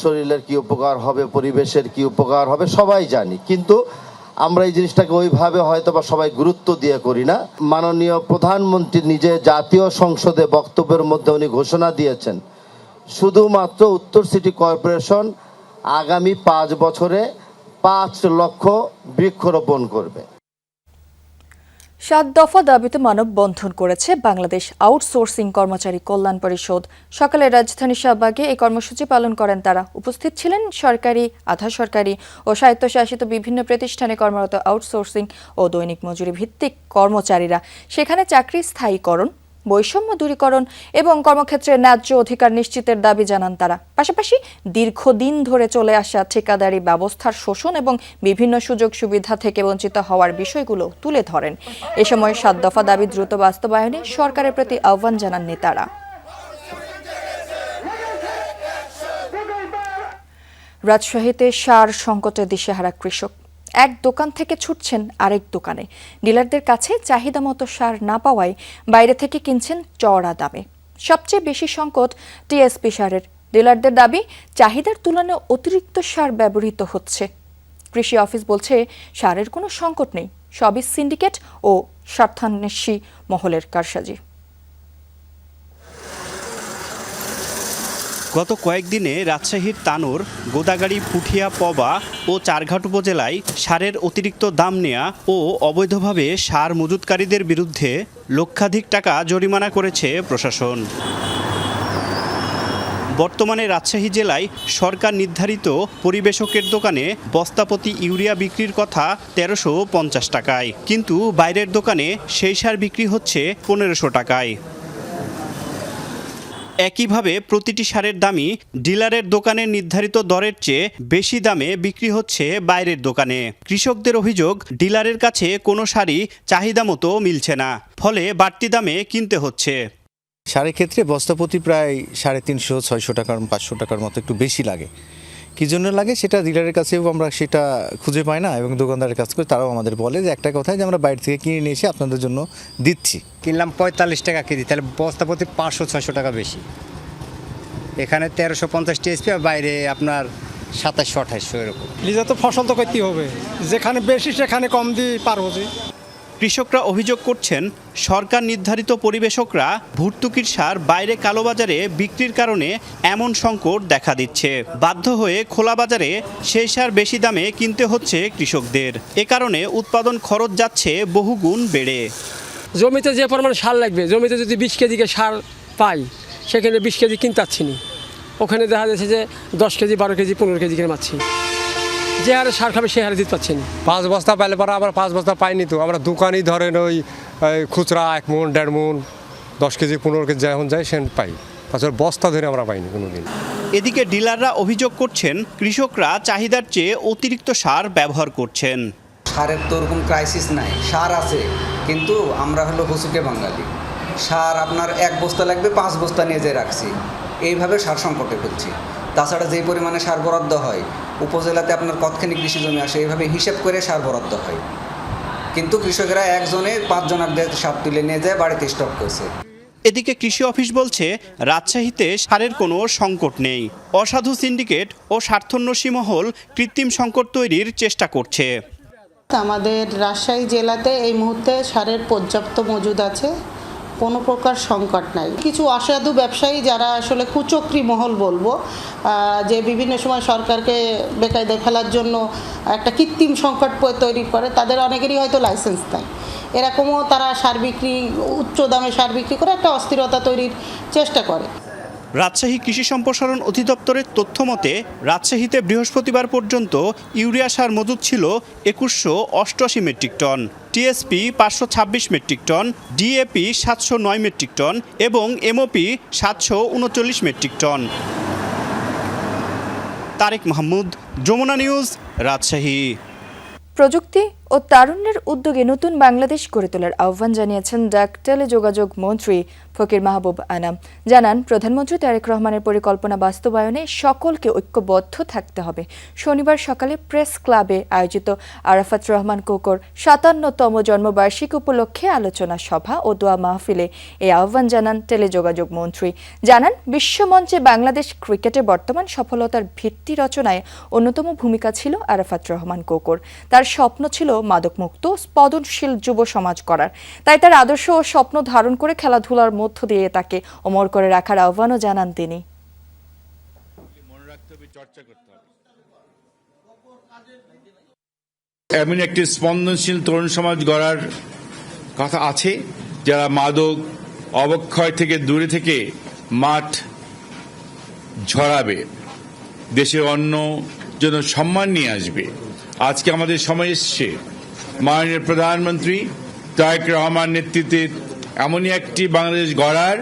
শরীরের কি উপকার হবে, পরিবেশের কি উপকার হবে সবাই জানি, কিন্তু আমরা এই জিনিসটাকে ওইভাবে হয়তো বা সবাই গুরুত্ব দিয়ে করি না। মাননীয় প্রধানমন্ত্রী নিজে জাতীয় সংসদে বক্তব্যের মধ্যে উনি ঘোষণা দিয়েছেন, শুধুমাত্র উত্তর সিটি কর্পোরেশন আগামী 5 বছরে 5 লক্ষ বৃক্ষরোপণ করবে। 7 দফা দাবিতে মানববন্ধন করেছে বাংলাদেশ আউটসোর্সিং কর্মচারী কল্যাণ পরিষদ। সকালে রাজধানী শাহবাগে এই কর্মসূচি পালন করেন তারা। উপস্থিত ছিলেন সরকারি, আধা সরকারি ও স্বায়ত্তশাসিত বিভিন্ন প্রতিষ্ঠানে কর্মরত আউটসোর্সিং ও দৈনিক মজুরি ভিত্তিক কর্মচারীরা। সেখানে চাকরি স্থায়ীকরণ, বৈষম্য দূরীকরণ এবং কর্মক্ষেত্রে ন্যায্য অধিকার নিশ্চিতের দাবি জানান তারা। পাশাপাশি দীর্ঘদিন ধরে চলে আসা ঠিকাদারি ব্যবস্থার শোষণ এবং বিভিন্ন সুযোগ সুবিধা থেকে বঞ্চিত হওয়ার বিষয়গুলো তুলে ধরেন। এ সময় 7 দফা দাবি দ্রুত বাস্তবায়নে সরকারের প্রতি আহ্বান জানান নেতারা। রাজশাহীতে সার সংকটে দিশেহারা কৃষক। এক দোকান থেকে ছুটছেন আরেক দোকানে। ডিলারদের কাছে চাহিদা মতো সার না পাওয়ায় বাইরে থেকে কিনছেন চড়া দামে। সবচেয়ে বেশি সংকট টিএসপি সারের। ডিলারদের দাবি, চাহিদার তুলনায় অতিরিক্ত সার ব্যবহৃত হচ্ছে। কৃষি অফিস বলছে, সারের কোনো সংকট নেই, সবই সিন্ডিকেট ও স্বার্থান্বেষী মহলের কারসাজি। গত কয়েকদিনে রাজশাহীর তানোর, গোদাগাড়ি, পুঠিয়া, পবা ও চারঘাট উপজেলায় সারের অতিরিক্ত দাম নেয়া ও অবৈধভাবে সার মজুতকারীদের বিরুদ্ধে লক্ষাধিক টাকা জরিমানা করেছে প্রশাসন। বর্তমানে রাজশাহী জেলায় সরকার নির্ধারিত পরিবেশকের দোকানে বস্তাপতি ইউরিয়া বিক্রির কথা 1350 টাকায়, কিন্তু বাইরের দোকানে সেই সার বিক্রি হচ্ছে 1500 টাকায়। একইভাবে প্রতিটি সারের দামই ডিলারের দোকানের নির্ধারিত দরের চেয়ে বেশি দামে বিক্রি হচ্ছে বাইরের দোকানে। কৃষকদের অভিযোগ, ডিলারের কাছে কোনো সারই চাহিদা মতো মিলছে না, ফলে বাড়তি দামে কিনতে হচ্ছে। সারের ক্ষেত্রে বস্তাপতি প্রায় 350-600 টাকার 500 টাকার মতো একটু বেশি লাগে। কী জন্য লাগে সেটা ডিলারের কাছেও আমরা সেটা খুঁজে পাই না, এবং দোকানদারের কাছ করে তারাও আমাদের বলে যে একটা কথাই যে আমরা বাইরে থেকে কিনে নিয়ে এসে আপনাদের জন্য দিচ্ছি। কিনলাম 45 টাকা কেজি, তাহলে বস্তাপতি 500-600 টাকা বেশি। এখানে 1350 টিএসপি, আর বাইরে আপনার 2700-2800 এরকম। লিজা তো ফসল তো করতেই হবে, যেখানে বেশি সেখানে কম দিয়ে পারবো যে। কৃষকরা অভিযোগ করছেন, সরকার নির্ধারিত পরিবেশকরা ভর্তুকির সার বাইরে কালোবাজারে বিক্রির কারণে এমন সংকট দেখা দিচ্ছে। বাধ্য হয়ে খোলা বাজারে সেই সার বেশি দামে কিনতে হচ্ছে কৃষকদের। এ কারণে উৎপাদন খরচ যাচ্ছে বহুগুণ বেড়ে। জমিতে যে পরিমাণে সার লাগবে, জমিতে যদি 20 কেজি সার পাই, সেখানে 20 কেজি কিনতে পারছি না। ওখানে দেখা যাচ্ছে যে 10 কেজি, 12 কেজি, 15 কেজি কিনে পাচ্ছি। যে হারে সার খাবে সে হারে দিতে পারছি না। 5 বস্তা পাইলে পরে আবার 5 বস্তা পাইনি তো আমরা দোকানই ধরেন ওই খুচরা 1 মণ 1.5 মণ 10 কেজি 15 কেজি যখন যায় সে পাই, তাছাড়া বস্তা ধরে আমরা পাইনি কোনোদিন। এদিকে ডিলাররা অভিযোগ করছেন, কৃষকরা চাহিদার চেয়ে অতিরিক্ত সার ব্যবহার করছেন। সারের তো ওরকম ক্রাইসিস নাই, সার আছে, কিন্তু আমরা হলো হুসুকে বাঙালি। সার আপনার 1 বস্তা লাগবে, 5 বস্তা নিয়ে যেয়ে রাখছি, এইভাবে সার সংকটে ফেলছি। তাছাড়া যেই পরিমাণে সার বরাদ্দ হয়, উপজেলাতে আপনার কতখানি কৃষি জমি আসে, এইভাবে হিসেব করে সার বরাদ্দ হয়, কিন্তু কৃষকেরা একজনে 5 জনের সার তুলে নিয়ে যায়, বাড়িতে স্টক করছে। এদিকে কৃষি অফিস বলছে, রাজশাহীতে সারের কোনো সংকট নেই। অসাধু সিন্ডিকেট ও স্বার্থান্বেষী মহল কৃত্রিম সংকট তৈরির চেষ্টা করছে। আমাদের রাজশাহী জেলাতে এই মুহূর্তে সারের পর্যাপ্ত মজুদ আছে, কোনো প্রকার সংকট নাই। কিছু অসাধু ব্যবসায়ী যারা আসলে কুচক্রী মহল বলবো, যে বিভিন্ন সময় সরকারকে বেকায়দায় ফেলার জন্য একটা কৃত্রিম সংকট তৈরি করে, তাদের অনেকেরই হয়তো লাইসেন্স নাই। এরকমও তারা সার বিক্রি, উচ্চ দামে সার বিক্রি করে একটা অস্থিরতা তৈরির চেষ্টা করে। রাজশাহী কৃষি সম্প্রসারণ অধিদপ্তরের তথ্য মতে রাজশাহীতে বৃহস্পতিবার পর্যন্ত ইউরিয়া সার মজুদ ছিল 2188 metric ton, TSP 526 metric ton, DAP 709 metric ton এবং MOP 739 metric ton. Tarek Mahmud, Jamuna news, Rajshahi. প্রযুক্তি ও তারুণ্যের উদ্যোগে নতুন বাংলাদেশ গড়ে তোলার আহ্বান জানিয়েছেন ডাক টেলিযোগাযোগ মন্ত্রী ফকির মাহবুব আনাম। জানান, প্রধানমন্ত্রী তারেক রহমানের পরিকল্পনা বাস্তবায়নে সকলকে ঐক্যবদ্ধ থাকতে হবে। শনিবার সকালে প্রেস ক্লাবে আয়োজিত আরাফাত রহমান কোকোর 57তম জন্মবার্ষিকী উপলক্ষে আলোচনা সভা ও দোয়া মাহফিলে এই আহ্বান জানান টেলিযোগাযোগ মন্ত্রী। জানান, বিশ্বমঞ্চে বাংলাদেশ ক্রিকেটের বর্তমান সফলতার ভিত্তি রচনায় অন্যতম ভূমিকা ছিল আরাফাত রহমান কোকোর। তার স্বপ্ন ছিল মাদকমুক্ত স্পন্দনশীল যুব সমাজ করার। তাই তার আদর্শ ও স্বপ্ন ধারণ করে খেলাধুলার মধ্য দিয়ে তাকে অমর করে রাখার আহ্বানও জানান তিনি। এমন একটি স্পন্দনশীল তরুণ সমাজ গড়ার কথা আছে, যারা মাদক অবক্ষয় থেকে দূরে থেকে মাঠ ঝরাবে, দেশের অন্য জন্য সম্মান নিয়ে আসবে। আজকে আমাদের সময় এসছে মাননীয় প্রধানমন্ত্রী তারেক রহমান নেতৃত্বে এমনই একটি বাংলাদেশ গড়ার।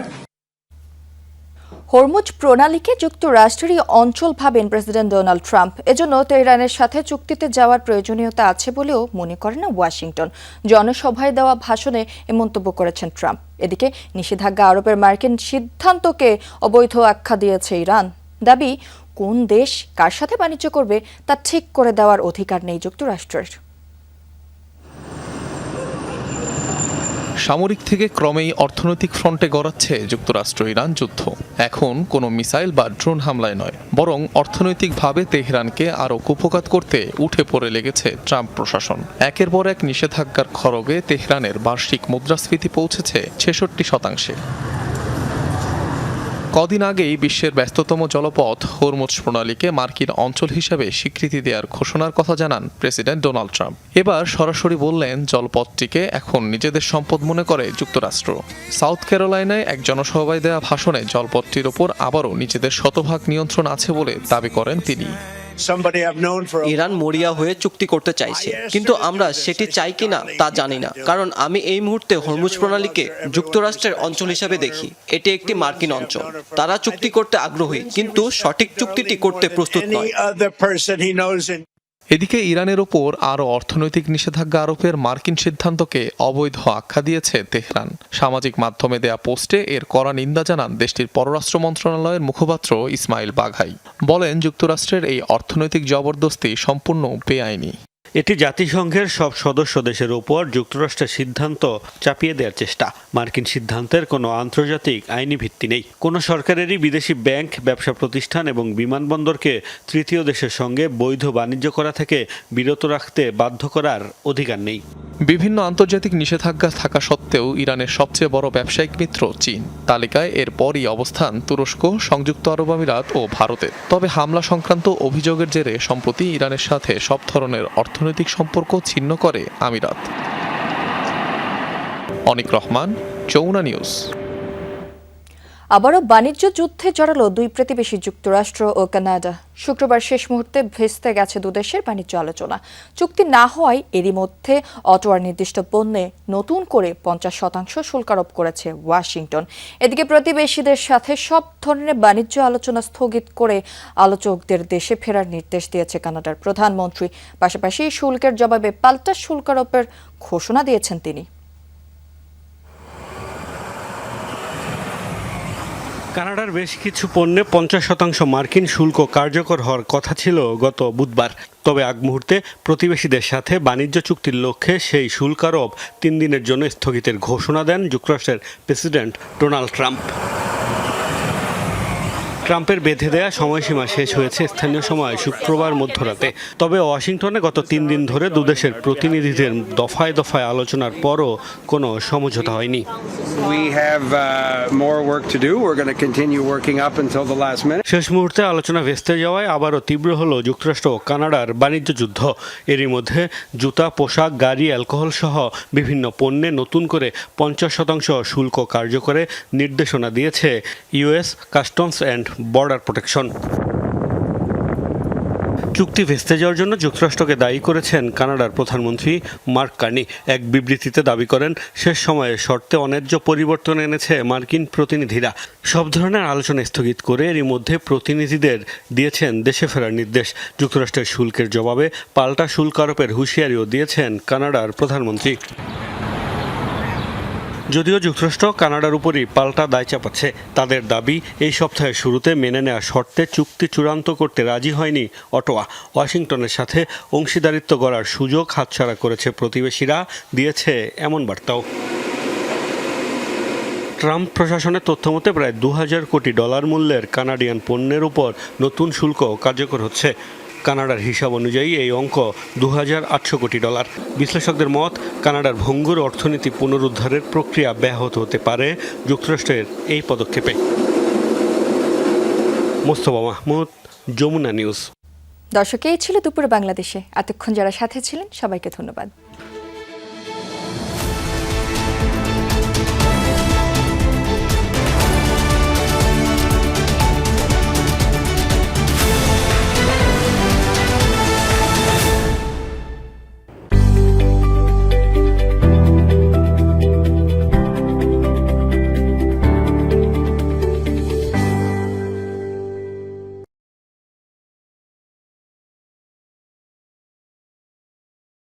হরমুজ প্রণালীকে যুক্তরাষ্ট্রেরই অঞ্চল ভাবেন প্রেসিডেন্ট ডোনাল্ড ট্রাম্প। এজন্য তেহরানের সাথে চুক্তিতে যাওয়ার প্রয়োজনীয়তা আছে বলেও মনে করেন ওয়াশিংটন। জনসভায় দেওয়া ভাষণে এ মন্তব্য করেছেন ট্রাম্প। এদিকে নিষেধাজ্ঞা আরোপের মার্কিন সিদ্ধান্তকে অবৈধ আখ্যা দিয়েছে ইরান। দাবি, কোন দেশ কার সাথে বাণিজ্য করবে তা ঠিক করে দেওয়ার অধিকার নেই যুক্তরাষ্ট্রের। সামরিক থেকে ক্রমেই অর্থনৈতিক ফ্রন্টে গড়াচ্ছে যুক্তরাষ্ট্র ইরান যুদ্ধ। এখন কোনো মিসাইল বা ড্রোন হামলায় নয়, বরং অর্থনৈতিকভাবে তেহরানকে আরও কুপঘাত করতে উঠে পড়ে লেগেছে ট্রাম্প প্রশাসন। একের পর এক নিষেধাজ্ঞার খড়গে তেহরানের বার্ষিক মুদ্রাস্ফীতি পৌঁছেছে 66%। কদিন আগেই বিশ্বের ব্যস্ততম জলপথ হরমুজ প্রণালীকে মার্কিন অঞ্চল হিসেবে স্বীকৃতি দেওয়ার ঘোষণার কথা জানান প্রেসিডেন্ট ডোনাল্ড ট্রাম্প। এবার সরাসরি বললেন, জলপথটিকে এখন নিজেদের সম্পদ মনে করে যুক্তরাষ্ট্র। সাউথ ক্যারোলাইনায় এক জনসভায় দেওয়া ভাষণে জলপথটির ওপর আবারও নিজেদের শতভাগ নিয়ন্ত্রণ আছে বলে দাবি করেন তিনি। ইরান মরিয়া হয়ে চুক্তি করতে চাইছে, কিন্তু আমরা সেটি চাই কিনা তা জানি না, কারণ আমি এই মুহূর্তে হরমুজ প্রণালীকে যুক্তরাষ্ট্রের অঞ্চল হিসেবে দেখি। এটি একটি মার্কিন অঞ্চল। তারা চুক্তি করতে আগ্রহী, কিন্তু সঠিক চুক্তিটি করতে প্রস্তুত নয়। এদিকে ইরানের ওপর আরও অর্থনৈতিক নিষেধাজ্ঞা আরোপের মার্কিন সিদ্ধান্তকে অবৈধ আখ্যা দিয়েছে তেহরান। সামাজিক মাধ্যমে দেয়া পোস্টে এর কড়া নিন্দা জানান দেশটির পররাষ্ট্র মন্ত্রণালয়ের মুখপাত্র ইসমাইল বাঘাই। বলেন, যুক্তরাষ্ট্রের এই অর্থনৈতিক জবরদস্তি সম্পূর্ণ বেআইনি। এটি জাতিসংঘের সব সদস্য দেশের উপর যুক্তরাষ্ট্রের সিদ্ধান্ত চাপিয়ে দেওয়ার চেষ্টা। মার্কিন সিদ্ধান্তের কোনো আন্তর্জাতিক আইনি ভিত্তি নেই। কোনো সরকারেরই বিদেশি ব্যাংক, ব্যবসা প্রতিষ্ঠান এবং বিমানবন্দরকে তৃতীয় দেশের সঙ্গে বৈধ বাণিজ্য করা থেকে বিরত রাখতে বাধ্য করার অধিকার নেই। বিভিন্ন আন্তর্জাতিক নিষেধাজ্ঞা থাকা সত্ত্বেও ইরানের সবচেয়ে বড় ব্যবসায়িক মিত্র চীন। তালিকায় এর পরই অবস্থান তুরস্ক, সংযুক্ত আরব আমিরাত ও ভারতের। তবে হামলা সংক্রান্ত অভিযোগের জেরে সম্প্রতি ইরানের সাথে সব ধরনের অর্থনৈতিক সম্পর্ক ছিন্ন করে আমিরাত। অনিক রহমান, যমুনা নিউজ। আবারও বাণিজ্য যুদ্ধে জড়ালো দুই প্রতিবেশী যুক্তরাষ্ট্র ও কানাডা। শুক্রবার শেষ মুহূর্তে ভেস্তে গেছে দুদেশের বাণিজ্য আলোচনা। চুক্তি না হওয়ায় এরই মধ্যে অটোয়ার নির্দিষ্ট পণ্যে নতুন করে 50% শুল্ক আরোপ করেছে ওয়াশিংটন। এদিকে প্রতিবেশীদের সাথে সব ধরনের বাণিজ্য আলোচনা স্থগিত করে আলোচকদের দেশে ফেরার নির্দেশ দিয়েছে কানাডার প্রধানমন্ত্রী। পাশাপাশি শুল্কের জবাবে পাল্টা শুল্ক আরোপের ঘোষণা দিয়েছেন তিনি। কানাডার বেশ কিছু পণ্যে 50% মার্কিন শুল্ক কার্যকর হওয়ার কথা ছিল গত বুধবার। তবে আগ মুহূর্তে প্রতিবেশীদের সাথে বাণিজ্য চুক্তির লক্ষ্যে সেই শুল্ক আরোপ 3 দিনের জন্য স্থগিতের ঘোষণা দেন যুক্তরাষ্ট্রের প্রেসিডেন্ট ডোনাল্ড ট্রাম্প। ট্রাম্পের বেঁধে দেয়া সময়সীমা শেষ হয়েছে স্থানীয় সময় শুক্রবার মধ্যরাতে। তবে ওয়াশিংটনে গত 3 দিন ধরে দুদেশের প্রতিনিধিদের দফায় দফায় আলোচনার পরও কোনো সমঝোতা হয়নি। শেষ মুহূর্তে আলোচনা ভেস্তে যাওয়ায় আবারও তীব্র হলো যুক্তরাষ্ট্র ও কানাডার বাণিজ্য যুদ্ধ। এরই মধ্যে জুতা, পোশাক, গাড়ি, অ্যালকোহল সহ বিভিন্ন পণ্যে নতুন করে 50% শুল্ক কার্যকরে নির্দেশনা দিয়েছে US customs and border protection. চুক্তি ভেস্তে যাওয়ার জন্য যুক্তরাষ্ট্রকে দায়ী করেছেন কানাডার প্রধানমন্ত্রী মার্ক কার্নি। এক বিবৃতিতে দাবি করেন, শেষ সময়ে শর্তে অন্যায্য পরিবর্তন এনেছে মার্কিন প্রতিনিধিরা। সব ধরনের আলোচনা স্থগিত করে এরই মধ্যে প্রতিনিধিদের দিয়েছেন দেশে ফেরার নির্দেশ। যুক্তরাষ্ট্রের শুল্কের জবাবে পাল্টা শুল্ক আরোপের হুঁশিয়ারিও দিয়েছেন কানাডার প্রধানমন্ত্রী। যদিও যুক্তরাষ্ট্র কানাডার উপরই পাল্টা দায় চাপাচ্ছে। তাদের দাবি, এই সপ্তাহের শুরুতে মেনে নেওয়া শর্তে চুক্তি চূড়ান্ত করতে রাজি হয়নি অটোয়া। ওয়াশিংটনের সাথে অংশীদারিত্ব গড়ার সুযোগ হাতছাড়া করেছে প্রতিবেশীরা, দিয়েছে এমন বার্তাও। ট্রাম্প প্রশাসনের তথ্যমতে প্রায় $2000 কোটি মূল্যের কানাডিয়ান পণ্যের উপর নতুন শুল্ক কার্যকর হচ্ছে। কানাডার হিসাব অনুযায়ী এই অঙ্ক $2800 কোটি। বিশ্লেষকদের মত, কানাডার ভঙ্গুর অর্থনীতি পুনরুদ্ধারের প্রক্রিয়া ব্যাহত হতে পারে যুক্তরাষ্ট্রের এই পদক্ষেপে। মোস্তফা মাহমুদ, যমুনা নিউজ। দর্শক, এই ছিল দুপুর বাংলাদেশে। এতক্ষণ যারা সাথে ছিলেন সবাইকে ধন্যবাদ।